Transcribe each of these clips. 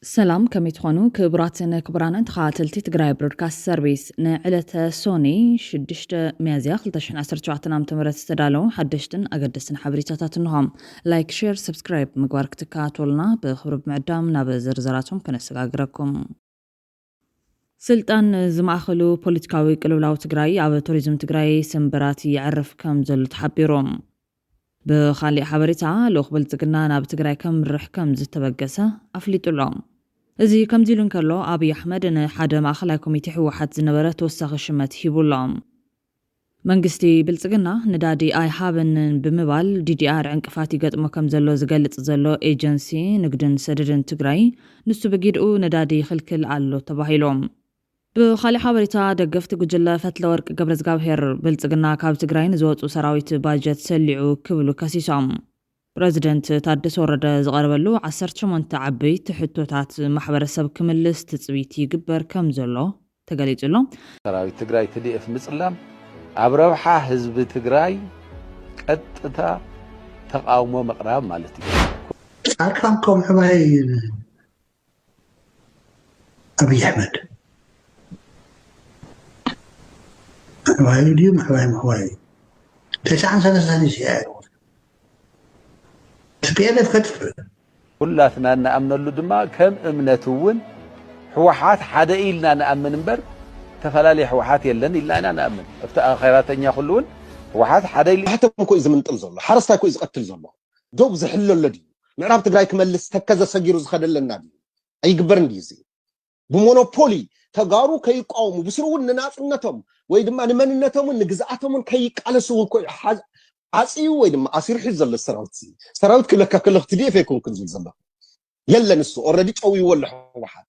سلام كميتخونو كبراتنا كبرانا تخاتلتي تقراي برودكاست سيرفيس نعلة سوني شدشت ميازيا خلتشن عسر جوعتنا متمرت استدالو حدشتن أقدسن حبريتاتاتنهم لايك شير سبسكرايب مقوارك تكاتولنا بخبرب معدام ناب زرزراتهم كنسقاقركم سلطان زماخلو بوليتكاوي قلولاو تقراي عبا توريزم تقراي سنبراتي يعرف كم زلو تحبيروم بخالي حبريتا لو خبلتقنا ناب تقراي كم رح كم زتبقسة أفليتو لهم እዚ ከምዚሉ እንከሎ አብይ አሕመድ ንሓደ ማእኸላይ ኮሚቴ ሕወሓት ዝነበረ ተወሳኺ ሽመት ሂቡሎም መንግስቲ ብልጽግና ንዳዲ ኣይሃብን ብምባል ዲዲአር ዕንቅፋት ይገጥሞ ከም ዘሎ ዝገልጽ ዘሎ ኤጀንሲ ንግድን ሰደድን ትግራይ ንሱ በጊድኡ ንዳዲ ይኽልክል ኣሎ ተባሂሎም ብኻሊእ ሓበሬታ ደገፍቲ ጉጅለ ፈትለወርቅ ገብረዝጋብሔር ብልጽግና ካብ ትግራይ ንዝወፁ ሰራዊት ባጀት ሰሊዑ ክብሉ ከሲሶም ፕሬዚደንት ታደሰ ወረደ ዝቀርበሉ 18 ዓበይቲ ሕቶታት ማሕበረሰብ ክምልስ ትጽቢት ይግበር ከም ዘሎ ተገሊጹሎ ሰራዊት ትግራይ TDF ምጽላም ኣብ ረብሓ ህዝቢ ትግራይ ቀጥታ ተቃውሞ መቅራብ ማለት እዩ አርካምኮም ሕማይ አብይ አሕመድ ሕማይ ዲዩ ሕማይ ተሻን ሰነሰኒ ሲያዩ سبيله فتف كلاتنا نأمن له دما كم امنتون حوحات حدا إلنا نأمن بر تفلالي حوحات يلن إلا أنا نأمن افتاء خيراتنا كلون حوحات حدا إلنا حتى مكو إذا من تلزم الله حرصتا كو إذا قتل زلمه دوب زحلو الذي معراب تقراي كملس تكذا سجيرو زخدل النادي أي قبرن ديزي بمونوبولي تقارو كي يقاوموا بسرون نناطنتهم ويدما نمننتهم نجزعتهم كي يقالسوا كل حاجة عصيو ويدما عصير حزل السراوت سراوت كلك TDF يكون كنزل زلا يلا نسو اوريدي قوي ولا واحد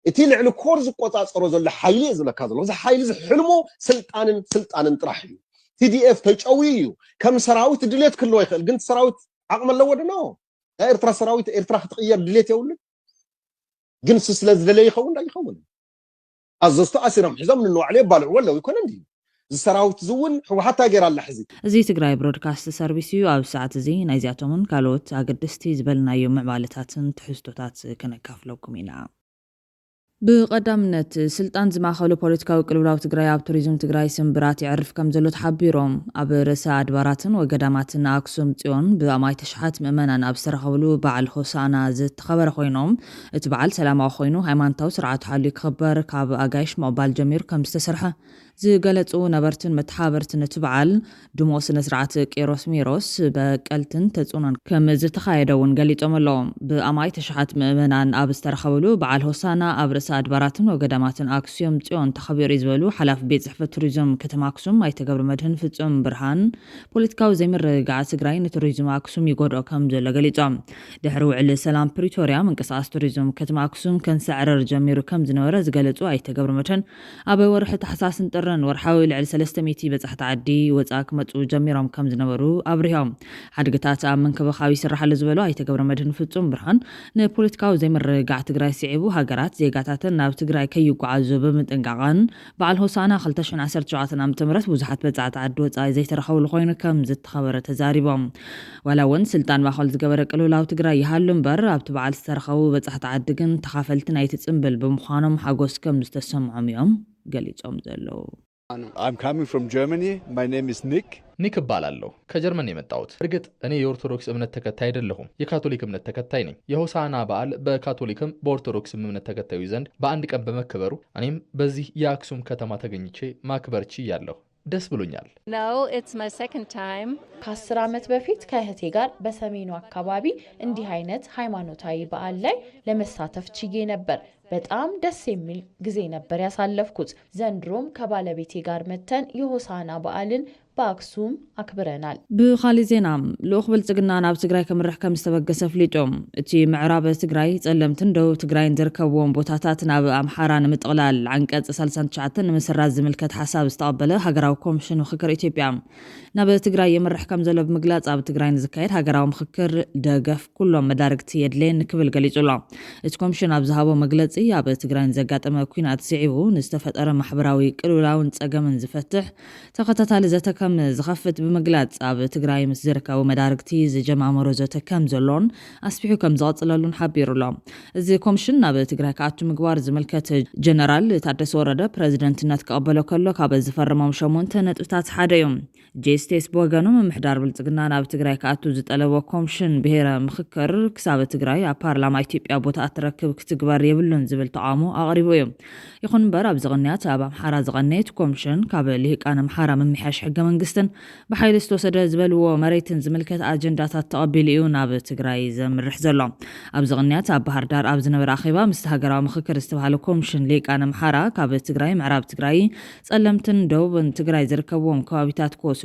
اتي لعلو كورز قطاصرو زلا حيلي زلا كازلو ز حيلي حلمو سلطانن طرحي TDF تقويو كم سراوت دليت كله يخل قنت سراوت عقم الله ودنو ايرترا سراوت ايرترا تغير دليت يولد قنت سلز دلي يخون لا يخون ازستو اسيرم حزام انه عليه بالع ولا يكون عندي السراوت زون هو حتى غير الله حزي زي تقراي برودكاست سيرفيس يو او ساعت زي نايزاتهم كالوت اقدستي زبلنا يوم معمالتاتن تحستوتات كنكافلوكم هنا بقدمنت سلطان زماخلو بوليتيكاوي قلولاو تግራይ ኣብ ቱሪዝም ትግራይ ስምብራት ይዕርፍ ከም ዘሎ ተሓቢሮም ኣብ ርእሰ ኣድባራትን ወገዳማትን ኣክሱም ጽዮን ብኣማይ ተሽሓት ምእመናን ኣብ ዝተረኸብሉ በዓል ሆሳና ዝተኸበረ ኮይኖም እቲ በዓል ሰላማዊ ኮይኑ ሃይማኖታዊ ስርዓት ሓልዩ ክኽበር ካብ ኣጋይሽ ምቕባል ጀሚሩ ከም ዝተሰርሐ ዝገለጹ ነበርትን መተሓበርትን እቲ በዓል ድሞ ስነ ስርዓት ቄሮስ ሚሮስ በቀልትን ተጽዕኖን ከም ዝተኻየደ እውን ገሊጾም ኣለዎም ብኣማይ ተሽሓት ምእመናን ኣብ ዝተረኸብሉ በዓል ሆሳና ኣብ ርእሰ ኣድባራትን ወገዳማትን ኣክሱም ጽዮን ተኸቢሩ ዝበሉ ሓላፊ ቤት ጽሕፈት ቱሪዝም ከተማ ኣክሱም ኣይተገብረ መድህን ፍጹም ብርሃን ፖለቲካዊ ዘይምርግጋዕ ትግራይ ንቱሪዝም ኣክሱም ይጎድኦ ከም ዘሎ ገሊጾም ድሕሪ ውዕሊ ሰላም ፕሪቶሪያ ምንቅስቓስ ቱሪዝም ከተማ ኣክሱም ከንሰዕረር ጀሚሩ ከም ዝነበረ ዝገለጹ ኣይተገብረ መድህን ኣብ ወርሒ ታሕሳስን ጥርን ወርሓዊ ልዕሊ 300 በጻሕቲ ዓዲ ወጻእ ክመጹ ጀሚሮም ከም ዝነበሩ ኣብርሆም ሓድግታት ኣብ መንከባኸቢ ይስራሓሉ ዝበሉ ኣይተገብረ መድህን ፍጹም ብርሃን ንፖለቲካዊ ዘይምርግጋዕ ትግራይ ሲዒቡ ሃገራት ዜጋታት ናብ ትግራይ ከይጓዓዙ ብምጥንቃቕን በዓል ሆሳና 2017 ዓ.ም ብዙሓት በጻሕቲ ዓዲ ወጻኢ ዘይተረኸብሉ ኮይኑ ከም ዝተኸበረ ተዛሪቦም ዋላ እውን ስልጣን ማእኸል ዝገበረ ቅልውላው ትግራይ ይሃሉ እምበር ኣብቲ በዓል ዝተረኸቡ በጻሕቲ ዓዲ ግን ተኻፈልቲ ናይቲ ጽምብል ብምዃኖም ሓጎስ ከም ዝተሰምዖም እዮም ገሊጾም ዘለዉ I'm coming from Germany. My name is Nick. ኒክ እባላለሁ ከጀርመን የመጣሁት እርግጥ እኔ የኦርቶዶክስ እምነት ተከታይ አይደለሁም የካቶሊክ እምነት ተከታይ ነኝ የሆሳና በዓል በካቶሊክም በኦርቶዶክስም እምነት ተከታዩ ዘንድ በአንድ ቀን በመከበሩ እኔም በዚህ የአክሱም ከተማ ተገኝቼ ማክበር ችያለሁ ደስ ብሎኛል No, it's my second time. ከ10 ዓመት በፊት ከእህቴ ጋር በሰሜኑ አካባቢ እንዲህ አይነት ሃይማኖታዊ በዓል ላይ ለመሳተፍ ችዬ ነበር በጣም ደስ የሚል ጊዜ ነበር ያሳለፍኩት ዘንድሮም ከባለቤቴ ጋር መተን የሆሳና በዓልን በአክሱም አክብረናል ብኻሊ ዜና ልኡኽ ብልጽግና ናብ ትግራይ ከምርሕ ከም ዝተበገሰ ፍሊጦም እቲ ምዕራብ ትግራይ ጸለምትን ደቡብ ትግራይን ዝርከብዎም ቦታታት ናብ ኣምሓራ ንምጥቕላል ዓንቀጽ 39 ንምስራት ዝምልከት ሓሳብ ዝተቐበለ ሃገራዊ ኮሚሽን ምክክር ኢትዮጵያ ናብ ትግራይ የምርሕ ከም ዘሎ ብምግላጽ ኣብ ትግራይ ዝካየድ ሃገራዊ ምክክር ደገፍ ኩሎም መዳርግቲ የድልየን ክብል ገሊጹ ኣሎ እቲ ኮሚሽን ኣብ ዝሃቦ መግለጺ ኣብ ትግራይን ዘጋጠመ ኩናት ስዒቡ ንዝተፈጠረ ማሕበራዊ ቅልውላውን ጸገምን ዝፈትሕ ተኸታታሊ ዘተ ከም ዝኸፍት ብምግላጽ ኣብ ትግራይ ምስ ዝርከቡ መዳርግቲ ዝጀማመሮ ዘተ ከም ዘሎን ኣስፊሑ ከም ዝቐጽለሉን ሓቢሩሎ። እዚ ኮሚሽን ኣብ ትግራይ ከኣቱ ምግባር ዝምልከት ጀነራል ታደሰ ወረደ ፕረዚደንትነት ክቐበሎ ከሎ ካብ ዝፈረሞም 8 ነጥብታት ሓደ እዮም። ጄስቴስ ብወገኑ ምምሕዳር ብልጽግና ናብ ትግራይ ከኣቱ ዝጠለቦ ኮሚሽን ብሄረ ምክክር ክሳብ ትግራይ ኣብ ፓርላማ ኢትዮጵያ ቦታ እትረክብ ክትግበር የብሉን ዝብል ተቃውሞ ኣቕሪቡ እዩ። ይኹን እምበር ኣብ ዝቕንያት ኣብ ኣምሓራ ዝቐነየት ኮሚሽን ካብ ልሂቃን ኣምሓራ ምምሕያሽ ሕገ መንግስትን ብሓይሊ ዝተወሰደ ዝበልዎ መሬትን ዝምልከት ኣጀንዳታት ተቐቢሉ እዩ ናብ ትግራይ ዘምርሕ ዘሎ። ኣብ ዝቕንያት ኣብ ባህር ዳር ኣብ ዝነበረ ኣኼባ ምስ ሃገራዊ ምክክር ዝተባሃለ ኮሚሽን ልሂቃን ኣምሓራ ካብ ትግራይ ምዕራብ ትግራይ ጸለምትን ደቡብን ትግራይ ዝርከብዎም ከባቢታት ክወስዱ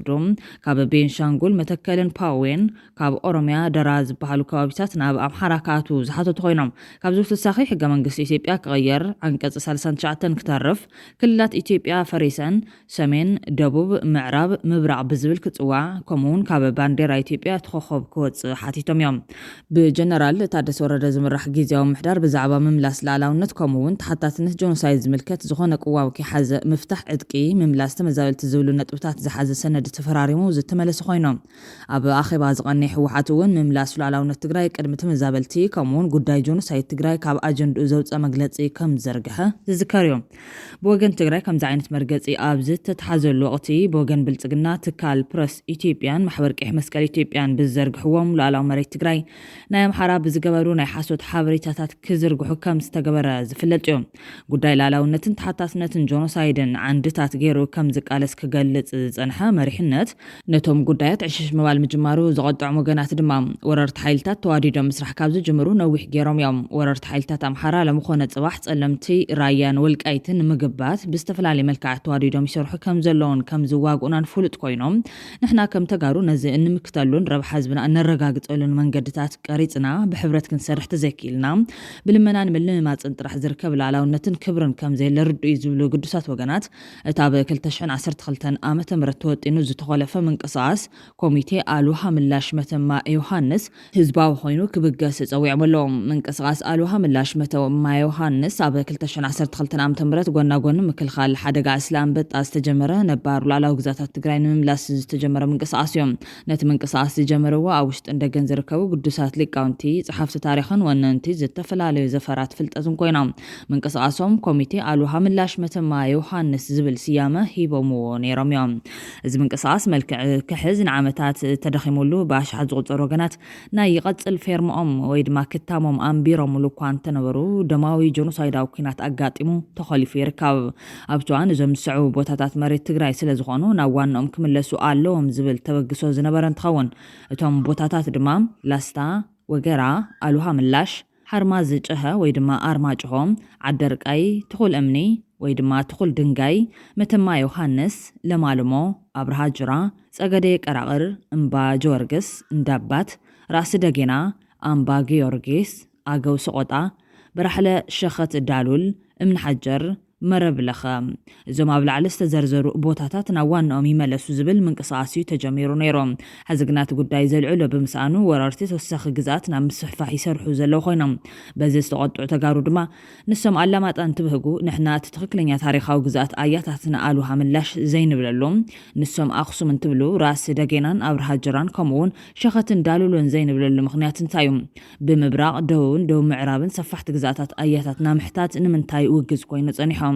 ካብ ቤንሻንጉል መተከልን ፓዌን ካብ ኦሮሚያ ደራ ዝበሃሉ ከባቢታት ናብ ኣምሓራ ከኣቱ ዝሓተቱ ኮይኖም ካብ ዝውትሳኺ ሕገ መንግስቲ ኢትዮጵያ ክቕየር አንቀጽ 39 ክተርፍ ክልላት ኢትዮጵያ ፈሪሰን ሰሜን ደቡብ ምዕራብ ምብራቅ ብዝብል ክጽዋዕ ከምኡውን ካብ ባንዴራ ኢትዮጵያ ተኸኸብ ክወጽእ ሓቲቶም እዮም። ብጀነራል ታደሰ ወረደ ዝምራሕ ጊዜያዊ ምሕዳር ብዛዕባ ምምላስ ላዕላውነት ከምኡውን ተሓታትነት ጆኖሳይድ ዝምልከት ዝኾነ ቅዋም ክሓዘ ምፍታሕ ዕጥቂ ምምላስ ተመዛበልቲ ዝብሉ ነጥብታት ዝሓዘ ሰነድ ተፈራሪሙ ዝተመለሰ ኮይኖም ኣብ ኣኼባ ዝቐነየ ሕወሓት እውን ምምላስ ላዕላውነት ትግራይ ቅድሚ ተመዛበልቲ ከምኡውን ጉዳይ ጆኖሳይድ ትግራይ ካብ ኣጀንድኡ ዘውፅአ መግለጺ ከም ዘርግሐ ዝዝከር እዩ። ብወገን ትግራይ ከምዚ ዓይነት መርገጺ ኣብ ዝተተሓዘሉ ወቕቲ ብወገን ብልጽግና ትካል ፕረስ ኢትዮጵያን ማሕበር ቀይሕ መስቀል ኢትዮጵያን ብዘርግሕዎም ላዕላዊ መሬት ትግራይ ናይ ኣምሓራ ብዝገበሩ ናይ ሓሶት ሓበሬታታት ክዝርግሑ ከም ዝተገበረ ዝፍለጥ እዩ። ጉዳይ ላዕላውነትን ተሓታትነትን ጆኖሳይድን ዓንድታት ገይሩ ከም ዝቃለስ ክገልጽ ዝጸንሐ መሪሕነት ነቶም ጉዳያት ዕሽሽ ምባል ምጅማሩ ዘቐጥዖም ወገናት ድማ ወረርቲ ሓይልታት ተዋዲዶም ምስራሕ ካብ ዝጅምሩ ነዊሕ ገይሮም እዮም። ወረርቲ ሓይልታት ኣምሓራ ለምኾነ ጽባሕ ጸለምቲ ራያን ወልቃይትን ምግባት ብዝተፈላለየ መልክዓት ተዋዲዶም ይሰርሑ ከም ዘለውን ከም ዝዋግኡናን ፍሉጥ ኮይኖም ንሕና ከም ተጋሩ ነዚ እንምክተሉን ረብሓ ህዝብና እነረጋግጸሉን መንገድታት ቀሪጽና ብሕብረት ክንሰርሕ ተዘኪልና ብልመናን ምልምማጽን ጥራሕ ዝርከብ ላዕላውነትን ክብርን ከም ዘየለርዱ እዩ ዝብሉ ቅዱሳት ወገናት እታ ብ2012 ዓመተ ምህረት ተወጢኑ ዝተኸለፈ ምንቅስቓስ ኮሚቴ ኣልውሃ ምላሽ መተማ ዮሃንስ ህዝባዊ ኮይኑ ክብገስ ጸዊዖም ኣለዎም። ምንቅስቓስ ኣልውሃ ምላሽ መተማ ዮሃንስ ኣብ 2012 ዓመተ ምህረት ጎና ጎኒ ምክልኻል ሓደጋ እስላም በጣ ዝተጀመረ ነባር ሉዓላዊ ግዛታት ትግራይ ንምምላስ ዝተጀመረ ምንቅስቓስ እዮም። ነቲ ምንቅስቓስ ዝጀመርዎ ኣብ ውሽጢ እንደገን ዝርከቡ ቅዱሳት ሊቃውንቲ ጸሓፍቲ ታሪኽን ወነንቲ ዝተፈላለዩ ዘፈራት ፍልጠትን ኮይኖም ምንቅስቓሶም ኮሚቴ ኣልውሃ ምላሽ መተማ ዮሃንስ ዝብል ስያመ ሂቦምዎ ነይሮም እዮም። እዚ ምንቅስቓስ መልክዕ ክሕዝ ንዓመታት ተደኺሙሉ ብኣሽሓት ዝቑፀሩ ወገናት ናይ ይቐጽል ፌርሞኦም ወይ ድማ ክታሞም ኣንቢሮምሉ እኳ እንተነበሩ ደማዊ ጆኖሳይዳዊ ኩናት ኣጋጢሙ ተኸሊፉ ይርከብ። ኣብቲ እዋን እዞም ዝስዕቡ ቦታታት መሬት ትግራይ ስለ ዝኾኑ ናብ ዋንኦም ክምለሱ ኣለዎም ዝብል ተበግሶ ዝነበረ እንትኸውን እቶም ቦታታት ድማ ላስታ፣ ወገራ፣ ኣልውሃ ምላሽ፣ ሓርማዝ ጭኸ ወይ ድማ ኣርማጭሆም፣ ዓደርቃይ፣ ትኹል እምኒ ወይ ድማ ትኹል ድንጋይ፣ መተማ ዮሃንስ፣ ለማልሞ፣ ኣብርሃ ጅራ፣ ጸገዴ ቀራቕር፣ እምባ ጀወርግስ፣ እንዳባት፣ ራስ ደጌና፣ ኣምባ ጊዮርጊስ፣ ኣገው ሰቆጣ፣ በራሕለ ሸኸት ዳሉል፣ እምኒ ሓጀር፣ መረብ ለኸ እዞም ኣብ ላዕሊ ዝተዘርዘሩ ቦታታት ናብ ዋናኦም ይመለሱ ዝብል ምንቅስቓስ ተጀሚሩ ነይሮም። ሕዚ ግን እቲ ጉዳይ ዘልዕሎ ብምስኣኑ ወረርቲ ተወሳኺ ግዝኣት ናብ ምስሕፋሕ ይሰርሑ ዘለዉ ኮይኖም በዚ ዝተቐጥዑ ተጋሩ ድማ ንሶም ኣላማጣ እንትብህጉ ንሕና እቲ ትኽክለኛ ታሪኻዊ ግዝኣት ኣያታትና ኣልውሃ ምላሽ ዘይንብለሎም ንሶም ኣኽሱም እንትብሉ ራስ ደጌናን ኣብርሃ ጅራን ከምኡውን ሸኸትን ዳሉልን ዘይንብለሉ ምኽንያት እንታይ እዩ? ብምብራቕ ደቡብን ደቡብ ምዕራብን ሰፋሕቲ ግዝኣታት ኣያታትና ምሕታት ንምንታይ ውግዝ ኮይኑ ጸኒሖም?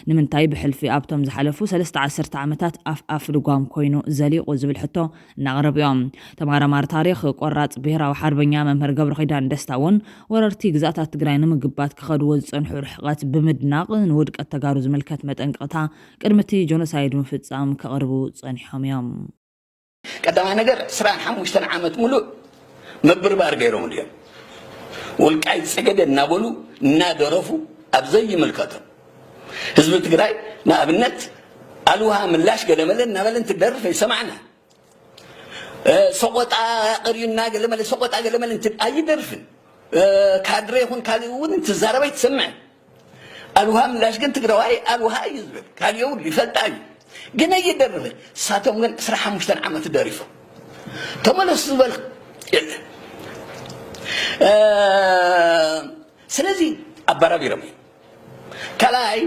ንምንታይ ብሕልፊ ኣብቶም ዝሓለፉ 13 ዓመታት ኣፍ ልጓም ኮይኑ ዘሊቑ ዝብል ሕቶ እናቕረቡ እዮም። ተመራማሪ ታሪኽ ቆራጽ ብሄራዊ ሓርበኛ መምህር ገብረ ኪዳን ደስታ እውን ወረርቲ ግዛታት ትግራይ ንምግባት ክኸድዎ ዝጸንሑ ርሕቐት ብምድናቕ ንውድቀት ተጋሩ ዝምልከት መጠንቀቕታ ቅድሚቲ ጆኖሳይድ ምፍጻም ከቕርቡ ጸኒሖም እዮም። ቀዳማይ ነገር 25 ዓመት ሙሉእ መብርባር ገይሮም እዮም። ወልቃይት ጸገደ እናበሉ እናደረፉ ኣብዘይ ይምልከቶም ህዝብ ትግራይ ንኣብነት ኣልውሃ ምላሽ ገለመለን እናበለን ትደርፍ ይሰማዕና ሰቆጣ ቅርዩና ገለመለ ሰቆጣ ገለመለ ኣይደርፍን ካድሬ ይኹን ካልእ እውን ትዛረበ ይትሰምዕ ኣልውሃ ምላሽ ግን ትግራዋይ ኣልውሃ እዩ ዝብል ካልእ እውን ይፈልጣ እዩ ግን ኣይደርፍ ሳቶም ግን 15 ዓመት ደሪፎም ተመለሱ ዝብል ስለዚ ኣባራቢሮም كلاي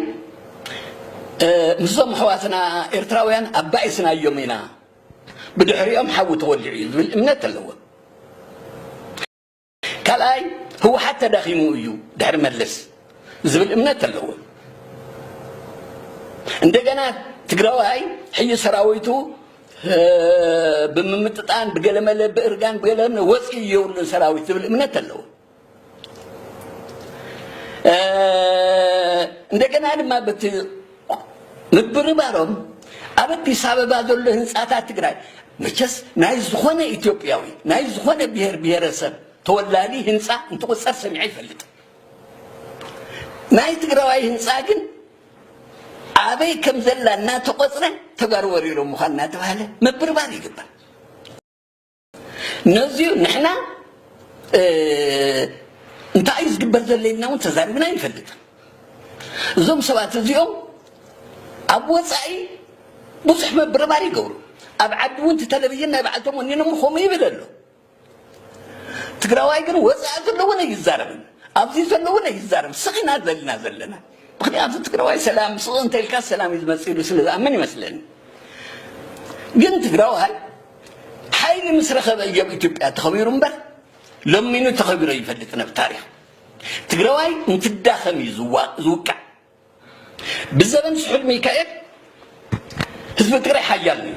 مزم حواتنا إرتراويان أبائسنا يومنا بدحريهم حاو تولعي بالإمنة اللو كلاي هو حتى داخيمو يو دحر مجلس زبل إمنة اللو عندنا تقراوي حي سراويتو بممتطان بقلمل بإرغان بقلمل وصي يورن سراويت زبل إمنة اللو عندنا ما بت نبر بارم أبدي سبب هذا الهنسات تقرأ مجلس نايز خونه إثيوبياوي نايز خونه بير سب تولاني هنسا أنت قصر سمعي فلت نايز تقرأي هنسا جن أبي كم زلنا تقصره تقروري رو مخالنا تبهله مبر باري قبل نزيو نحنا أنت عايز قبل زلنا وأنت زاربنا يفلت زوم سوات اليوم أبو سعي بصح مبر باري قولوا أبعد وأنت تلبينا بعدهم ونينا مخومي بدلو تقرأي قالوا وسعت اللون يزاربن أبزيز اللون يزارب سخنا زلنا بخلي أبزي تقرأي سلام صون تلك السلام يزمسيلو سلام أمني مثلا قلت تقرأي حيل مسرخة بيجاب إثيوبيا تخبيرهم بل لما ينو تخبيره يفلتنا بتاريخ تقرأي أنت الداخل زوكا بالزمن سحول ميكائيل حزب تقرأي حيالني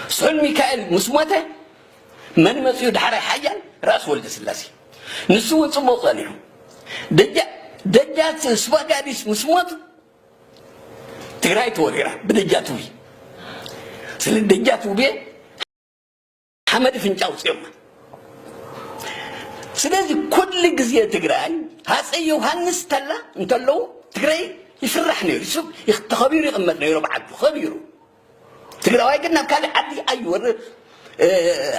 سحول ميكائيل مسموته من مسيود حري حيال رأس ولد سلاسي نسوه صبوط عليهم دجات سوا قاديس مسموت تقرأي توريرا بدجاتو بي سل دجاتو بي حمد فنجاو سيوما سلازي كل جزية تقرأي هاسي يوهانس تلا انتلو تقرأي يفرحني يسوق يختخبير يغمتنا يربع عدو خبيرو تقرأي قلنا بكالي عدي أيور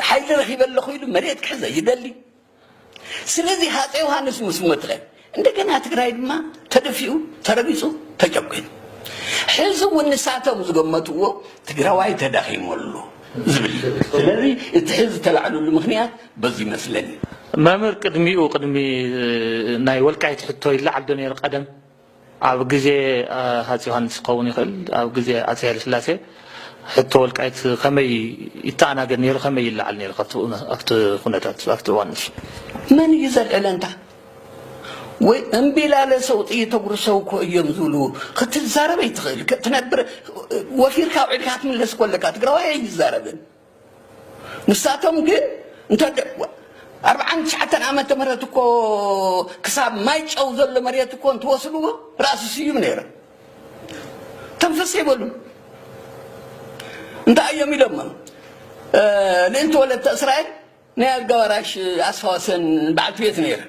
حيث رخيب اللخويل مريت كحزة يدلي سلازي هاتي وهانس مسموت غير عندك أنا تقرأي ما تدفيو تربيسو تجبين حزو والنساته مزقمتوه تقرأي تدخي مولو زبل سلازي تحز تلعنو المخنيات بزي مثلني مامر قدمي ناي والكايت حتو يلعب دنيا القدم أو جزء هاتي هانس قوني خل أو جزء أسهل سلاسة حتى والكايت خمي يتعنا جنير خمي يلعلني أكت خناتات أكت وانش من يزال إلانتا وانبلا لصوتي تبرسوك يمزلو خت الزارب يتغل تنبر وفير كاوعد كات من لسكول لكات قراوي يزاربن نساتهم جن انت 49 عام تمرتكو كساب ما يجاو زل مريتكو انت وصلوا راس سيوم نيره تنفس يبلو انت ايام لما لانت ولدت اسرائيل نيا القوراش اسفاسن بعد فيت نيره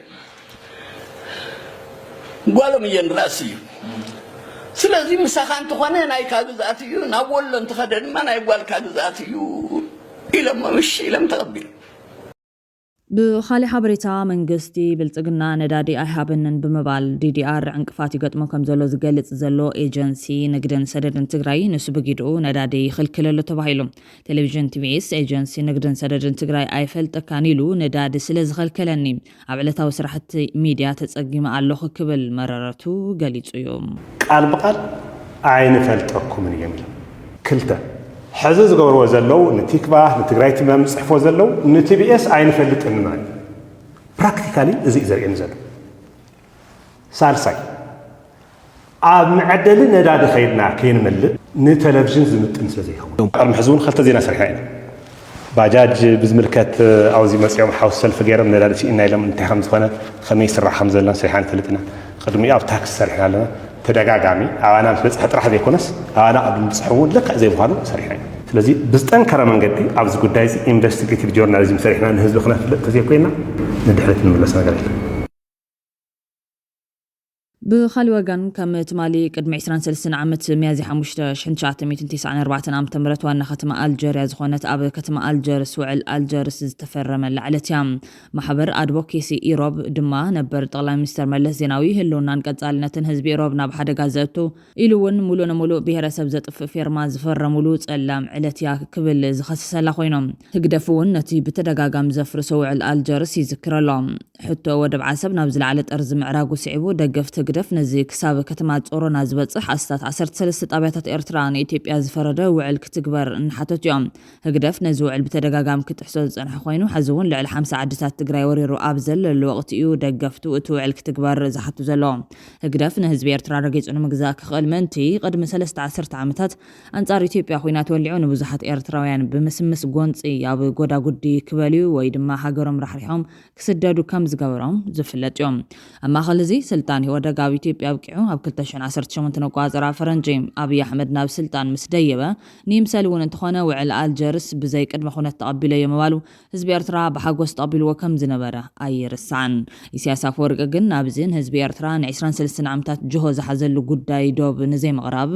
قالوا مين راسي سلازم مسخان تخونه ناي كادو ذاتيو ناول انت خدن ما ناي قال كادو ذاتيو الى ما مش الى متقبل بخالي حبريتا منغستي بلصقنا ندادي ايهابنن بمبال DDR عنقفات يقطمو كمزلو زغلص زلو ايجنسي نغدن سددن تግራይ نسو بغيدو ندادي خلكللو تبايلو تلفزيون TVS ايجنسي نغدن سددن تግራይ ايفلطكانيلو ندادي ስለዝخلكلني አብለታው ስራሕቲ ሚዲያ ተጸጊማ አለኹ ክብል መረረቱ ገሊጹዮም ቃል በቃል አይን ፈልጠኩም የሚል ክልተ حزز قبر وزلو نتيكباه نتقراي تمام صحف وزلو نتبيس عين فلت إنمان براكتيكالي إزاي ينزل سالساي معدل نداد خيرنا كين ملء نتلفزيون زمت إنسى زيهم المحزون خلت زينا سرحين باجاج بزمركة أو زي مسيوم حوس سلف جيرم نداد شيء إننا لما نتهم زخنا خميس الرح حمزة لنا سرحان فلتنا قدمي أو تاكس سرحان لنا تدقاقامي أو أنا بس حتى راح بيكونس أنا قبل نصحون لك زي بخانو سريحين ስለዚህ ብስጠንከረ መንገዲ ኣብዚ ጉዳይ ኢንቨስቲጌቲቭ ጆርናሊዝም ሰሪሕና ንህዝቢ ክነፍልጥ ተዘይኮይና ንድሕረት ንመለስ ነገር የለን بخالي وغان كم تمالي قدم 23 عامت ميازي 5994 عام تمرت وانا ختمة الجيريا زخونت اب كتمة الجيرس وعل الجيرس تفرم لعلتيام محبر ادفوكيسي ايروب دما نبر طقላይ ሚኒስተር መለስ ዜናዊ ህልውናን ቀጻልነትን ህዝቢ ኢሮብ ናብ ሓደ ጋዘቱ ኢሉውን ሙሉ ብሄረሰብ ዘጥፍ ፊርማ ዝፈረሙሉ ጸላም ዕለትያ ክብል ዝኸሰሰላ ኮይኖም ህግደፉውን ነቲ ብተደጋጋም ዘፍርሰው ውዕል አልጀርስ ይዝክረሎም ሕቶ ወደብ ዓሰብ ናብ ዝለዓለ ጠርዝ ምዕራጉ ሲዕቡ ደገፍት ህግደፍ ነዚ ክሳብ ከተማ ጾሮና ዝበጽሕ ኣስታት 13 ጣብያታት ኤርትራ ንኢትዮጵያ ዝፈረደ ውዕል ክትግበር እንሓተት እዮም ህግደፍ ነዚ ውዕል በተደጋጋሚ ክትሕሶ ዝጸንሐ ኮይኑ ሕዚ እውን ልዕሊ 50 ዓድታት ትግራይ ወሪሩ ኣብ ዘለሉ ወቅቲ እዩ ደገፍቱ እቲ ውዕል ክትግበር ዝሓቱ ዘሎ ህግደፍ ንህዝቢ ኤርትራ ረጊጹ ንምግዛእ ክኽእል ምንቲ ቅድሚ 13 ዓመታት አንጻር ኢትዮጵያ ኩናት ወሊዑ ንብዙሓት ኤርትራውያን ብምስምስ ጎንፂ ኣብ ጎዳጉዲ ክበልዩ ወይ ድማ ሃገሮም ራሕሪሖም ክስደዱ ከም ዝገበሮም ዝፍለጥ እዮም ኣብ ማእኸል እዚ ስልጣን ህወደግ ኣብ ኢትዮጵያ ኣብቂዑ ኣብ 2018 ነቋፀራ ፈረንጂ አብይ አሕመድ ናብ ስልጣን ምስ ደየበ ንይምሰል እውን እንተኾነ ውዕል አልጀርስ ብዘይ ቅድመ ኩነት ተቐቢለ የመባሉ ህዝቢ ኤርትራ ብሓጎስ ተቐቢልዎ ከም ዝነበረ ኣይርስዓን ኢሳያስ አፈወርቂ ግን ናብዝን ህዝቢ ኤርትራ ን23 ዓመታት ጅሆ ዝሓዘሉ ጉዳይ ዶብ ንዘይ መቕራብ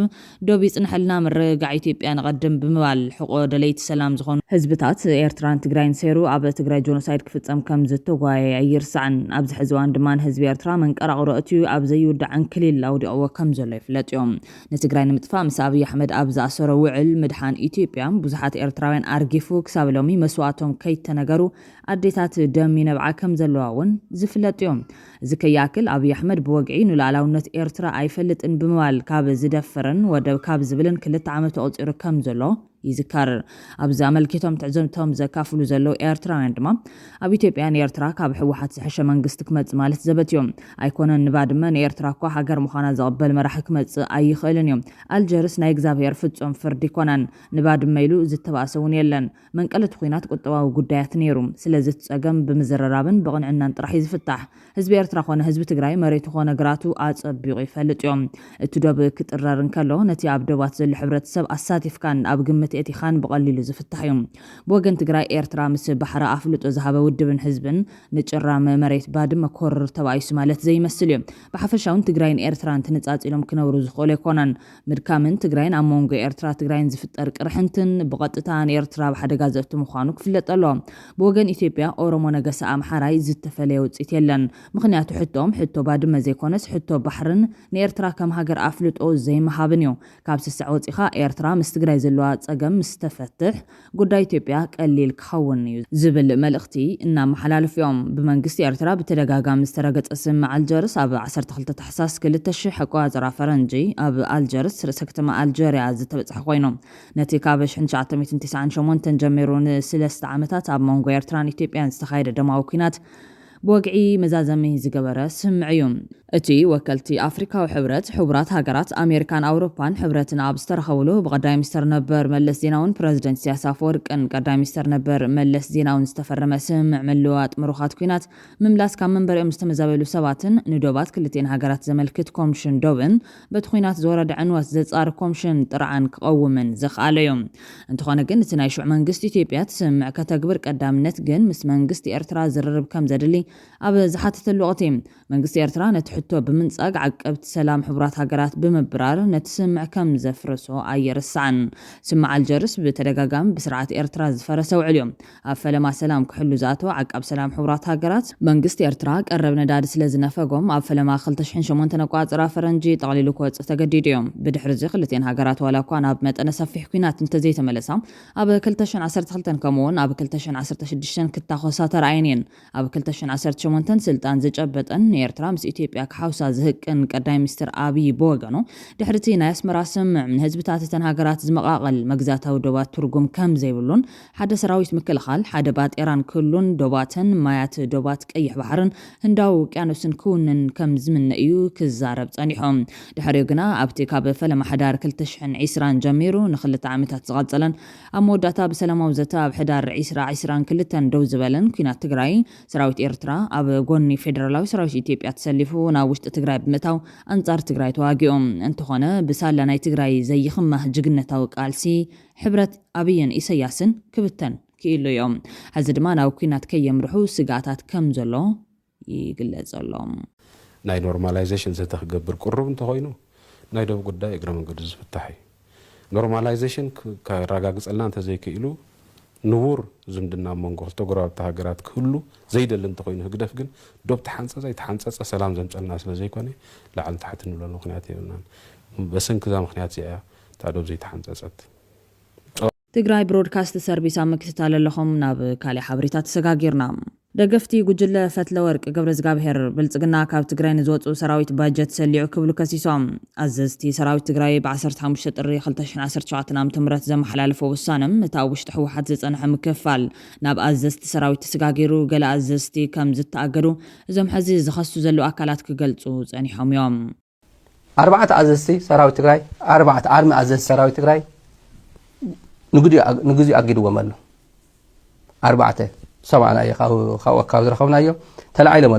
ዶብ ይጽንሐልና ምርግጋዕ ኢትዮጵያ ንቐድም ብምባል ሕቆ ደለይቲ ሰላም ዝኾኑ ህዝብታት ኤርትራን ትግራይን ሰይሩ ኣብ ትግራይ ጆኖሳይድ ክፍጸም ከም ዝተጓየ ኣይርስዓን ኣብዚ ሕዚ እዋን ድማ ህዝቢ ኤርትራ መንቀራቅሮ እትዩ ኣብ ዘይውዳዕ እንክሊል ኣውዲቕዎ ከም ዘሎ ይፍለጥ እዮም ንትግራይ ንምጥፋእ ምስ አብይ አሕመድ ኣብ ዝኣሰረ ውዕል ምድሓን ኢትዮጵያ ብዙሓት ኤርትራውያን ኣርጊፉ ክሳብ ሎሚ መስዋዕቶም ከይተነገሩ ኣዴታት ደም ይነብዓ ከም ዘለዋ እውን ዝፍለጥ እዮም እዚ ከያክል አብይ አሕመድ ብወግዒ ንላዕላውነት ኤርትራ ኣይፈልጥን ብምባል ካብ ዝደፈረን ወደብ ካብ ዝብልን 2 ዓመት ተቆፂሩ ከም ዘሎ ይዝካር ኣብዚ ኣመልኪቶም ትዕዘብቶም ዘካፍሉ ዘለው ኤርትራውያን ድማ ኣብ ኢትዮጵያ ንኤርትራ ካብ ሕወሓት ዝሐሸ መንግስቲ ክመጽ ማለት ዘበት እዮም ኣይኮነን ንባድመ ንኤርትራ እኳ ሃገር ምዃና ዘቕበል መራሒ ክመጽእ ኣይኽእልን እዮም አልጀርስ ናይ እግዚኣብሔር ፍጹም ፍርዲ ኮናን ንባድመ ኢሉ ዝተባእሰ እውን የለን መንቀለት ኩናት ቁጠባዊ ጉዳያት ነይሩ ስለዚ ጸገም ብምዝረራብን ብቕንዕናን ጥራሕ ዝፍታሕ ህዝቢ ኤርትራ ኮነ ህዝቢ ትግራይ መሬቱ ኮነ ግራቱ ኣጸቢቑ ይፈልጥ እዮም እቲ ዶብ ክጥረር እንከሎ ነቲ ኣብ ዶባት ዘሎ ሕብረተሰብ ኣሳቲፍካን ኣብ ግምት እቲኻን በቀሊሉ ዝፍታሕ እዮም ብወገን ትግራይ ኤርትራ ምስ ባሕራ ኣፍልጦ ዝሃበ ውድብን ህዝብን ንጭራም መሬት ባድመ ኮር ተባይሱ ማለት ዘይመስል እዮም ብሓፈሻውን ትግራይን ኤርትራን ትንጻጽሎም ክነብሩ ዝኽእሉ ይኮናን ምድካምን ትግራይን ኣብ መንጎ ኤርትራ ትግራይን ዝፍጠር ቅርሕንትን ብቐጥታ ንኤርትራ ብሓደጋ ዘእቱ ምዃኑ ክፍለጥ ኣሎ ብወገን ኢትዮጵያ ኦሮሞ ነገሰ ኣምሓራይ ዝተፈለየ ውፅኢት የለን ምክንያቱ ሕቶ ባድመ ዘይኮነስ ሕቶ ባሕርን ንኤርትራ ከም ሃገር ኣፍልጦ ዘይመሃብን እዩ ካብ ስሳዕ ወፂኻ ኤርትራ ምስ ትግራይ ዘለዋ ጸገም ምስተፈትሕ ጉዳይ ኢትዮጵያ ቀሊል ክኸውን እዩ ዝብል መልእኽቲ እናመሓላለፉ እዮም ብመንግስቲ ኤርትራ በተደጋጋሚ ዝተረገጸ ስም አልጀርስ ኣብ 12 ታሕሳስ 2000 ኣቆጻጽራ ፈረንጂ ኣብ አልጀርስ ርእሰ ከተማ አልጀሪያ ዝተበጽሐ ኮይኑ ነቲ ካብ 1998 ጀሚሩ ን3 ዓመታት ኣብ መንጎ ኤርትራን ኢትዮጵያን ዝተኻየደ ደማዊ ኩናት بوقعي مزازمي زجبرة سمعيهم اتي وكلتي افريكا وحبرت حبرات هاجرات امريكان اوروبان حبرتنا ابستر خولو بقداي مستر نبر ملس زيناون بريزيدنت سياسة افورك ان قداي مستر نبر ملس زيناون استفرم سمع ملوات مروخات كوينات مملاس كان منبر مستمزابلو سباتن ندوبات كلتين هاجرات زملكت كومشن دوبن بتخوينات زورد عنوات زصار كومشن طرعن قومن زخ عليهم انت خونه جن تنايشو منغست اثيوبيا تسمع كتكبر قدامنت جن مس منغست ارترا زرب كم زدلي اب زحاتت اللغتين منغست ارترا نتحطو بمنصق عقبت سلام حبرات هاجرات بمبرار نتسمع كم زفرسو ايرسعن سمع الجرس بتدغاغام بسرعه ارترا زفرسو عليهم افلما سلام كحلو زاتو عقب سلام حبرات هاجرات منغست ارترا قربنا داد سلازنفقوم افلما 2008 نقاطرا فرنجي طاليلو كوص تجديديوم بدحر زي خلتين هاجرات ولا كان اب متن سفيح كينات انت زي تملسا اب 2012 كمون اب 2016 كتاخوساتر عينين اب 2018 سلطان زጨበጠን ኤርትራ ምስ ኢትዮጵያ ክሓውሳ ዝህቅን ቀዳይ ሚኒስትር አብይ ቦጋኖ ድሕርቲ ናይ ኣስመራ ስምዕ ምን ህዝብታት ተን ሃገራት ዝመቃቀል መግዛታዊ ዶባት ትርጉም ከም ዘይብሉን ሓደ ሰራዊት ምክልኻል ሓደ ባጤራን ክሉን ዶባትን ማያት ዶባት ቀይሕ ባሕርን ህንዳዊ ውቅያኖስን ክውንን ከም ዝምነ እዩ ክዛረብ ጸኒሖም ድሕሪኡ ግና ኣብቲ ካብ ፈለማ ሓዳር 2020 ጀሚሩ ንኽልተ ዓመታት ዝቐጸለን ኣብ መወዳእታ ብሰላማዊ ዘተ ኣብ ሕዳር 2022 ደው ዝበለን ኩናት ትግራይ ሰራዊት ኤርትራ ኣብ ጎኒ ፌደራላዊ ሰራዊት ኢትዮጵያ ተሰሊፉ ናብ ውሽጢ ትግራይ ብምታው አንጻር ትግራይ ተዋጊኦም እንተኾነ ብሳላ ናይ ትግራይ ዘይኽማህ ጅግነታዊ ቃልሲ ሕብረት አብይን ኢሳያስን ክብተን ክኢሉ እዮም ሕዚ ድማ ናብ ኩናት ከየምርሑ ስጋታት ከም ዘሎ ይግለጸሎም ናይ ኖርማላይዜሽን ዝተኽገብር ቁርብ እንተኾይኑ ናይ ደብ ጉዳይ እግረ መንገዲ ዝፍታሕ ኖርማላይዜሽን ከረጋግጸልና እንተዘይክኢሉ نور زمدنا منغول تغراب تهاجرات كله زيد اللي انت خوين هقدف جن دوب تحنصص سلام زمصلنا سلا زي كوني لعل تحت نقول مخنيات يلنا بس ان كذا مخنيات يا تعدو زي تحنصصت تግራይ ብሮድካስት ሰርቪስ ኣመክትታለ ለኹም ናብ ካሊ ሓበሬታ ተሰጋጊርና ደገፍቲ ጉጅለ ፈትለ ወርቅ ገብረ ዝጋብሔር ብልጽግና ካብ ትግራይ ንዝወፁ ሰራዊት ባጀት ሰሊዑ ክብሉ ከሲሶም ኣዘዝቲ ሰራዊት ትግራይ ብ15 ጥሪ 2017 ዓ.ም ዘመሓላለፈ ውሳነም እታ ውሽጢ ሕወሓት ዝጸንሐ ምክፋል ናብ ኣዘዝቲ ሰራዊት ተሰጋጊሩ ገለ ኣዘዝቲ ከም ዝተኣገዱ እዞም ሕዚ ዝኸሱ ዘለዉ ኣካላት ክገልጹ ጸኒሖም እዮም። 4 ኣዘዝቲ ሰራዊት ትግራይ 4 ኣርሚ ኣዘዝቲ ሰራዊት ትግራይ ንግዲ ኣጊድዎም ኣሎ 4 ሰማዕና ካብ ዝረኸብናዮ ተላዒሎም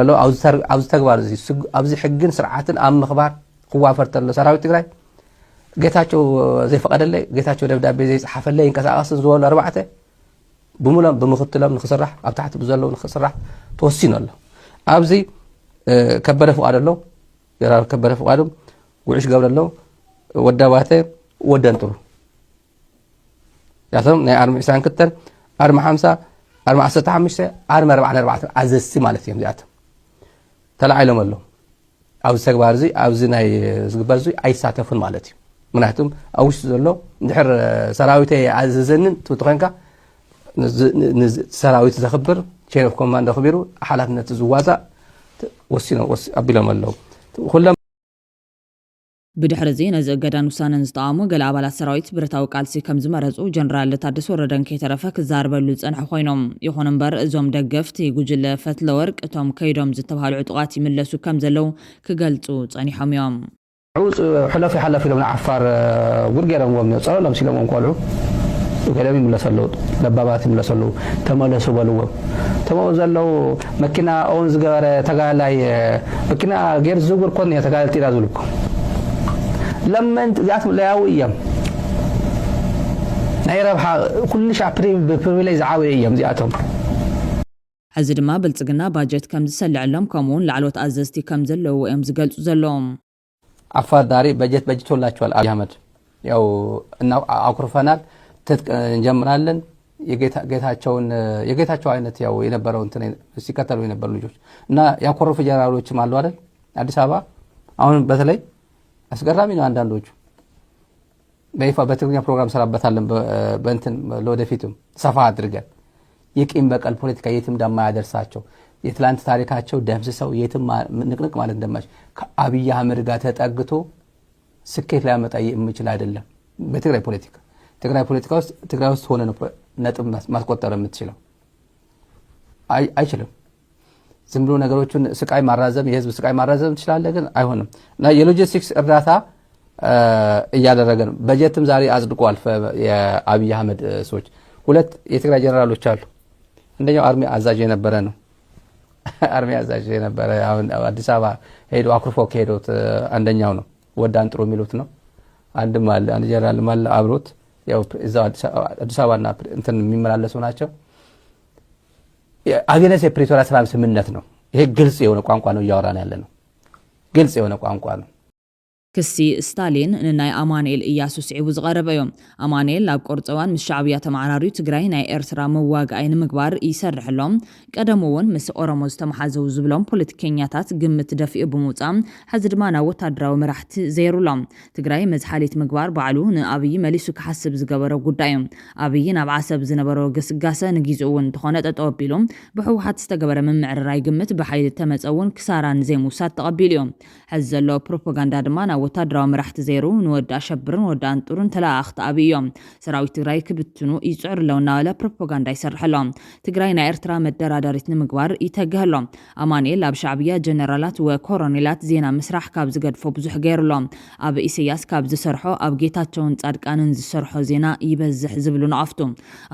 ኣሎ ኣብዚ ተግባር እዚ ኣብዚ ሕግን ስርዓትን ኣብ ምኽባር ክዋፈር ተሎ ሰራዊት ትግራይ ጌታቸው ዘይፈቀደለይ ጌታቸው ደብዳቤ ዘይፅሓፈለይ ይንቀሳቐስን ዝበሉ 4 ብሙሎም ብምኽትሎም ንኽስራሕ ኣብ ታሕቲ ብዘለዉ ንኽስራሕ ተወሲኑ ኣሎ። ኣብዚ ከበደ ፍቃድ ኣሎ ጀነራል ከበደ ፍቃዱ ጉዕሽ ገብረ ኣሎ ወዳባተ ወደንጥሩ ያቶም ናይ ኣርሚ 22 ኣርሚ 50 ኣርሚ 15 ኣርሚ 44 ኣዘዝቲ ማለት እዮም እዚኣቶም ተላዒሎም ኣሎ። ኣብዚ ተግባር እዚ ኣብዚ ናይ ዝግበር እዚ ኣይሳተፉን ማለት እዩ። ምክንያቱም ኣብ ውሽጢ ዘሎ እንድሕር ሰራዊተይ ኣዘዘንን ትውት ኮንካ ሰራዊት ዘኽብር ቼን ኦፍ ኮማንድ ኣኽቢሩ ሓላፍነት ዝዋፃእ ወሲኖም ኣቢሎም ኣለዉ ኩሎም ብድሕሪ እዚ ነዚ እገዳን ውሳነን ዝተቃወሙ ገለ ኣባላት ሰራዊት ብረታዊ ቃልሲ ከም ዝመረፁ ጀነራል ታደሰ ወረደን ከይተረፈ ክዛረበሉ ዝጸንሐ ኮይኖም ይኹን እምበር እዞም ደገፍቲ ጉጅለ ፈትለ ወርቅ እቶም ከይዶም ዝተባሃሉ ዕጡቃት ይምለሱ ከም ዘለው ክገልጹ ጸኒሖም እዮም። ዕውፅ ሕለፍ ይሓለፍ ኢሎም ንዓፋር ጉድ ገይሮምዎም ፀለሎም ሲሎምዎም ቆልዑ ገለም ይምለሱ ኣለዉ ለባባት ይምለሱ ኣለዉ ተመለሱ በልዎም ተመኡ ዘለው መኪና ኦን ዝገበረ ተጋላይ መኪና ገይር ዝጉር ኮን ተጋልቲ ኢላ ዝብልኩም لمن ذات لا يويم نيرب كل شيء بريفيليج عاوي ايام ذاتهم حزي ድማ ብልጽግና ባጀት ከም ዝሰልዕሎም ከምኡን ላዕሎት ኣዘዝቲ ከም ዘለው እዮም ዝገልጹ ዘለዎም። አፋር ዳሪ በጀቶላቸዋል አብይ አህመድ ያው እና አኩርፈናል እንጀምራለን የጌታቸው አይነት ያው የነበረው እንትን ሲከተሉ የነበሩ ልጆች እና ያኮረፉ ጀነራሎችም አሉ አይደል አዲስ አበባ አሁን በተለይ አስገራሚ ነው። አንዳንዶቹ በይፋ በትግርኛ ፕሮግራም ሰራበታለን በእንትን ለወደፊቱም ሰፋ አድርገን የቂም በቀል ፖለቲካ የትም እንደማያደርሳቸው የትላንት ታሪካቸው ደምስሰው የትም ንቅንቅ ማለት እንደማይች ከአብይ አህመድ ጋር ተጠግቶ ስኬት ላይ ያመጣ የሚችል አይደለም። በትግራይ ፖለቲካ ውስጥ ትግራይ ውስጥ ሆነ ነጥብ ማስቆጠር የምትችለው አይችልም። ዝም ብሎ ነገሮችን ስቃይ ማራዘም የህዝብ ስቃይ ማራዘም ይችላል ግን አይሆንም። እና የሎጂስቲክስ እርዳታ እያደረገ ነው። በጀትም ዛሬ አጽድቋል የአብይ አህመድ ሰዎች። ሁለት የትግራይ ጀነራሎች አሉ። አንደኛው አርሚ አዛዥ የነበረ ነው። አርሚ አዛዥ የነበረ አሁን አዲስ አበባ ሄዶ አኩርፎ ከሄዶት አንደኛው ነው። ወዳን ጥሩ የሚሉት ነው። አንድም አለ አንድ ጀነራል ማለ አብሮት ያው እዛው አዲስ አበባና እንትን የሚመላለሱ ናቸው። አገነስ የፕሪቶሪያ ሰላም ስምምነት ነው። ይሄ ግልጽ የሆነ ቋንቋ ነው እያወራን ያለ ነው። ግልጽ የሆነ ቋንቋ ነው። ክሲ ስታሊን ንናይ አማኑኤል ኢያሱ ስዒቡ ዝቐረበ እዮም። አማኑኤል ኣብ ቆርፀዋን ምስ ሻዕብያ ተመዓራርዩ ትግራይ ናይ ኤርትራ መዋግኣይ ንምግባር ይሰርሕሎም ቀደም እውን ምስ ኦሮሞ ዝተመሓዘው ዝብሎም ፖለቲከኛታት ግምት ደፊኡ ብምውፃእ ሕዚ ድማ ናብ ወታደራዊ መራሕቲ ዘይሩሎም ትግራይ መዝሓሊት ምግባር ባዕሉ ንኣብይ መሊሱ ክሓስብ ዝገበረ ጉዳይ እዩ። ኣብይ ናብ ዓሰብ ዝነበሮ ገስጋሰ ንጊዜኡ እውን እንተኾነ ጠጠው ኣቢሉ ብሕወሓት ዝተገበረ ምምዕርራይ ግምት ብሓይሊ ተመፀውን ክሳራን ዘይምውሳድ ተቐቢሉ እዮም። ሕዚ ዘሎ ፕሮፓጋንዳ ድማ ናብ ወታደራዊ መራሕቲ ዘይሩ ንወዲ ኣሸብርን ወዲ አንጡርን ተላእኽቲ ኣብይ እዮም። ሰራዊት ትግራይ ክብትኑ ይፅዕር ኣለዉ እናበለ ፕሮፓጋንዳ ይሰርሐሎም። ትግራይ ናይ ኤርትራ መደራዳሪት ንምግባር ይተግህሎም። አማኑኤል ኣብ ሻዕብያ ጀነራላት ወኮሎኔላት ዜና ምስራሕ ካብ ዝገድፎ ብዙሕ ገይሩሎም። ኣብ ኢሳያስ ካብ ዝሰርሖ ኣብ ጌታቸውን ጻድቃንን ዝሰርሖ ዜና ይበዝሕ ዝብሉ ነቐፍቱ።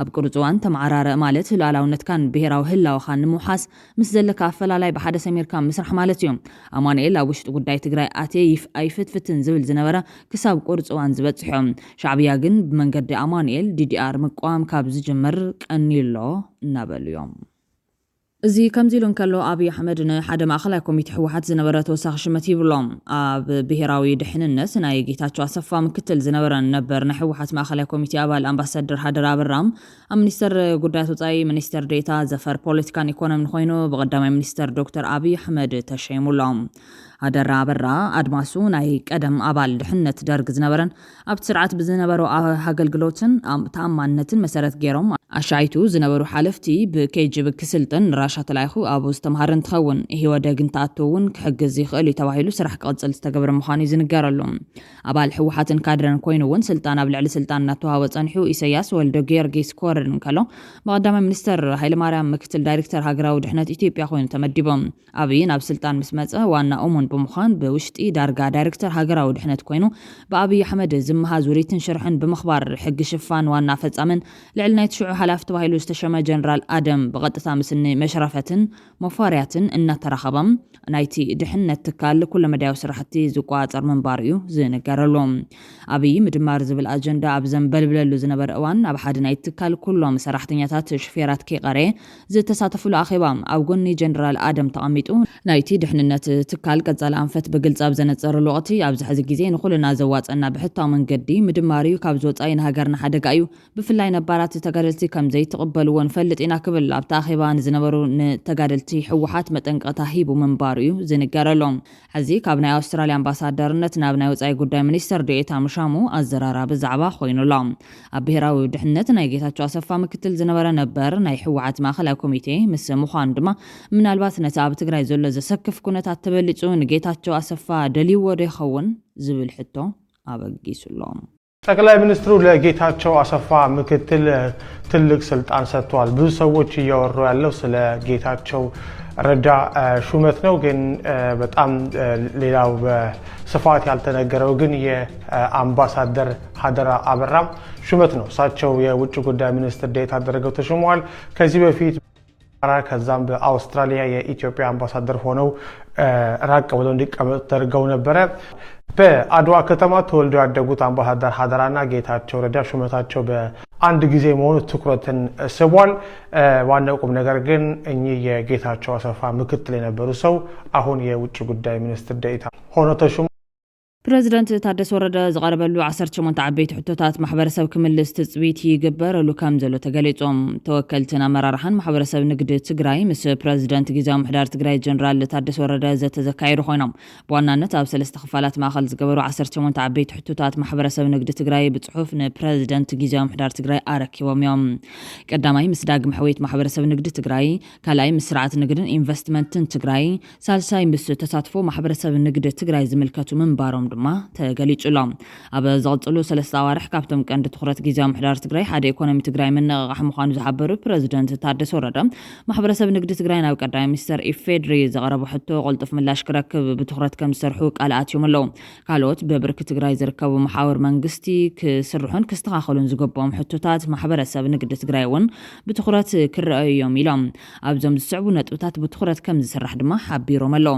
ኣብ ቅርጽዋን ተመዓራርእ ማለት ሉዓላውነትካን ብሄራዊ ህላወኻን ንምውሓስ ምስ ዘለካ ኣፈላላይ ብሓደ ሰሚርካ ምስራሕ ማለት እዩ። አማኑኤል ኣብ ውሽጢ ጉዳይ ትግራይ ኣትየ ኣይፍትፍትን ዝብል ዝነበረ ክሳብ ቁርጽዋን ዝበጽሖም። ሻዕብያ ግን ብመንገዲ አማኑኤል ዲዲአር ምቋም ካብ ዝጅምር ቀኒሎ እናበሉ እዮም። እዚ ከምዚ ኢሉ እንከሎ ኣብይ ኣሕመድ ንሓደ ማእኸላይ ኮሚቴ ሕወሓት ዝነበረ ተወሳኺ ሽመት ይብሎም። ኣብ ብሄራዊ ድሕንነት ናይ ጌታቸው ኣሰፋ ምክትል ዝነበረ ነበር ናይ ሕወሓት ማእኸላይ ኮሚቴ ኣባል ኣምባሳደር ሃደር ኣበራም ኣብ ሚኒስተር ጉዳያት ወፃኢ ሚኒስተር ዴታ ዘፈር ፖለቲካን ኢኮኖሚን ኮይኑ ብቐዳማይ ሚኒስተር ዶክተር ኣብይ ኣሕመድ ተሸይሙሎም። ሃደር ኣበራ ኣድማሱ ናይ ቀደም ኣባል ድሕንነት ደርግ ዝነበረን ኣብቲ ስርዓት ብዝነበሮ ኣገልግሎትን ተኣማንነትን መሰረት ገይሮም ኣሻይቱ ዝነበሩ ሓለፍቲ ብኬጂቢ ክስልጥን ራሻ ተላይኹ ኣብኡ ዝተምሃረ እንትኸውን ህይወት ደግን ተኣትውን ክሕግዝ ይኽእል እዩ ተባሂሉ ስራሕ ክቕፅል ዝተገብረ ምዃኑ ይዝንገረሉ ኣባል ሕወሓትን ካድረን ኮይኑ እውን ስልጣን ኣብ ልዕሊ ስልጣን እናተዋሃበ ጸኒሑ ኢሳያስ ወልደ ጊዮርጊስ ኮረድን ከሎ ብቐዳማይ ሚኒስተር ሃይለማርያም ምክትል ዳይሬክተር ሃገራዊ ድሕነት ኢትዮጵያ ኮይኑ ተመዲቦም ኣብይ ናብ ስልጣን ምስ መጸ ዋና እሙን ብምዃን ብውሽጢ ዳርጋ ዳይሬክተር ሃገራዊ ድሕነት ኮይኑ ብኣብይ ኣሕመድ ዝመሃዝ ውሪትን ሽርሕን ብምኽባር ሕጊ ሽፋን ዋና ፈጻምን ልዕሊ ናይ ትሽዑ ሓላፍ ተባሂሉ ዝተሸመ ጀነራል ኣደም ብቐጥታ ምስኒ መሽራፈትን መፋርያትን እናተራኸበም ናይቲ ድሕነት ትካል ኩሉ መዳያዊ ስራሕቲ ዝቋፀር መንባር እዩ ዝነገረሉ ኣብይ ምድማር ዝብል ኣጀንዳ ኣብ ዘንበልብለሉ ዝነበረ እዋን ኣብ ሓደ ናይ ትካል ኩሎም ሰራሕተኛታት ሽፌራት ከይቀረ ዝተሳተፍሉ ኣኼባ ኣብ ጎኒ ጀነራል ኣደም ተቐሚጡ ናይቲ ድሕንነት ትካል ቀጻሊ ኣንፈት ብግልጽ ኣብ ዘነጸረሉ ወቕቲ ኣብዚ ሕዚ ግዜ ንኹልና ዘዋፀና ብሕታዊ መንገዲ ምድማር እዩ ካብ ዝወፃኢ ንሃገርና ሓደጋ እዩ ብፍላይ ነባራት ተጋደልቲ ከም ዘይተቐበልዎ ንፈልጥ ኢና ክብል ኣብታ ኣኼባ ንዝነበሩ ንተጋደልቲ ሕወሓት መጠንቀቕታ ሂቡ ምንባር እዩ ዝንገረሎም ሕዚ ካብ ናይ ኣውስትራልያ ኣምባሳደርነት ናብ ናይ ወጻኢ ጉዳይ ሚኒስተር ዴኤታ ምሻሙ ኣዘራራ ብዛዕባ ኮይኑሎም ኣብ ብሄራዊ ድሕነት ናይ ጌታቸው ኣሰፋ ምክትል ዝነበረ ነበር ናይ ሕወሓት ማእኸላዊ ኮሚቴ ምስ ምዃኑ ድማ ምናልባት ነቲ ኣብ ትግራይ ዘሎ ዘሰክፍ ኩነታት ተበሊጹ ንጌታቸው ኣሰፋ ደልይዎ ዶ ይኸውን ዝብል ሕቶ ኣበጊሱሎም ጠቅላይ ሚኒስትሩ ለጌታቸው አሰፋ ምክትል ትልቅ ስልጣን ሰጥቷል። ብዙ ሰዎች እያወሩ ያለው ስለ ጌታቸው ረዳ ሹመት ነው። ግን በጣም ሌላው በስፋት ያልተነገረው ግን የአምባሳደር ሀደራ አበራም ሹመት ነው። እሳቸው የውጭ ጉዳይ ሚኒስትር ዴኤታ አድርገው ተሾመዋል። ከዚህ በፊት ከዛም በአውስትራሊያ የኢትዮጵያ አምባሳደር ሆነው ራቅ ብለው እንዲቀመጡ ተደርገው ነበረ። በአድዋ ከተማ ተወልደው ያደጉት አምባሳደር ሀደራና ጌታቸው ረዳ ሹመታቸው በአንድ ጊዜ መሆኑ ትኩረትን ስቧል። ዋናው ቁም ነገር ግን እኚህ የጌታቸው አሰፋ ምክትል የነበሩ ሰው አሁን የውጭ ጉዳይ ሚኒስትር ዴኤታ ሆነው ተሾሙ። ፕሬዚደንት ታደሰ ወረደ ዝቀረበሉ 18 ዓበይቲ ሕቶታት ማሕበረሰብ ክምልስ ትጽቢት ይግበረሉ ከም ዘሎ ተገሊጾም ተወከልትን ኣመራርሓን ማሕበረሰብ ንግዲ ትግራይ ምስ ፕሬዚደንት ጊዜያዊ ምሕዳር ትግራይ ጀነራል ታደሰ ወረደ ዘተዘካይሩ ኮይኖም ብዋናነት ኣብ ሰለስተ ክፋላት ማእኸል ዝገበሩ 18 ዓበይቲ ሕቶታት ማሕበረሰብ ንግዲ ትግራይ ብጽሑፍ ንፕሬዚደንት ጊዜያዊ ምሕዳር ትግራይ ኣረኪቦም እዮም። ቀዳማይ ምስ ዳግም ሕውየት ማሕበረሰብ ንግዲ ትግራይ፣ ካልኣይ ምስ ስርዓት ንግድን ኢንቨስትመንትን ትግራይ፣ ሳልሳይ ምስ ተሳትፎ ማሕበረሰብ ንግዲ ትግራይ ዝምልከቱ ምንባሮም ድማ ተገሊጹሎም። ኣብ ዝቕጽሉ 3 ኣዋርሕ ካብቶም ቀንዲ ትኹረት ጊዜያዊ ምሕዳር ትግራይ ሓደ ኢኮኖሚ ትግራይ ምንቕቓሕ ምዃኑ ዝሓበሩ ፕሬዚደንት ታደሰ ወረደ ማሕበረሰብ ንግዲ ትግራይ ናብ ቀዳማይ ሚኒስተር ኢፌድሪ ዘቕረቡ ሕቶ ቅልጡፍ ምላሽ ክረክብ ብትኹረት ከም ዝሰርሑ ቃል ኣትዮም ኣለዉ። ካልኦት በብርኪ ትግራይ ዝርከቡ መሓወር መንግስቲ ክስርሑን ክስተኻኸሉን ዝገቦም ሕቶታት ማሕበረሰብ ንግዲ ትግራይ እውን ብትኹረት ክረአዩ እዮም ኢሎም ኣብዞም ዝስዕቡ ነጥብታት ብትኹረት ከም ዝስራሕ ድማ ሓቢሮም ኣለዉ።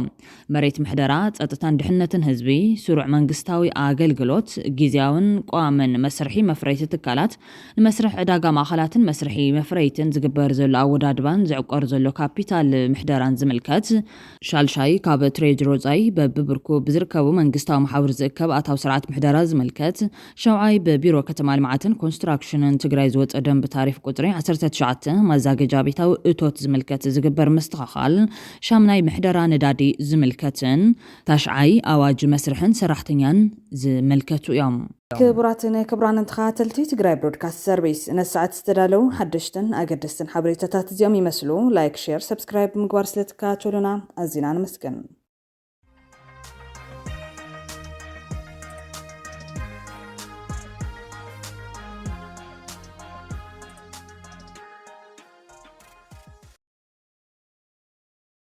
መሬት ምሕደራ፣ ጸጥታን ድሕነትን ህዝቢ፣ ስሩዕ መንግስታዊ ኣገልግሎት፣ ጊዜያውን ቋምን መስርሒ መፍረይቲ ትካላት፣ ንመስርሕ ዕዳጋ ማእኸላትን መስርሒ መፍረይትን ዝግበር ዘሎ ኣወዳድባን ዝዕቆር ዘሎ ካፒታል ምሕደራን ዝምልከት፣ ሻልሻይ ካብ ትሬጅሮ ወጻኢ በብብርኩ ብዝርከቡ መንግስታዊ ማሕበር ዝእከብ ኣታዊ ስርዓት ምሕደራ ዝምልከት፣ ሸውዓይ በቢሮ ከተማ ልምዓትን ኮንስትራክሽንን ትግራይ ዝወፀ ደንቢ ታሪፍ ቁጥሪ 19 ማዛገጃ ቤታዊ እቶት ዝምልከት ዝግበር ምስትኻኻል፣ ሻምናይ ምሕደራ ነዳዲ ዝምልከትን፣ ታሽዓይ ኣዋጅ መስርሕን ሰራሕተኛን ዝምልከቱ እዮም። ክቡራትን ክቡራንን ተኸታተልቲ ትግራይ ብሮድካስት ሰርቪስ ነሰዓት ዝተዳለው ሓደሽትን ኣገደስትን ሓበሬታታት እዚኦም ይመስሉ። ላይክ፣ ሼር፣ ሰብስክራይብ ምግባር ስለትከታተሉና ኣዝና ንመስገን።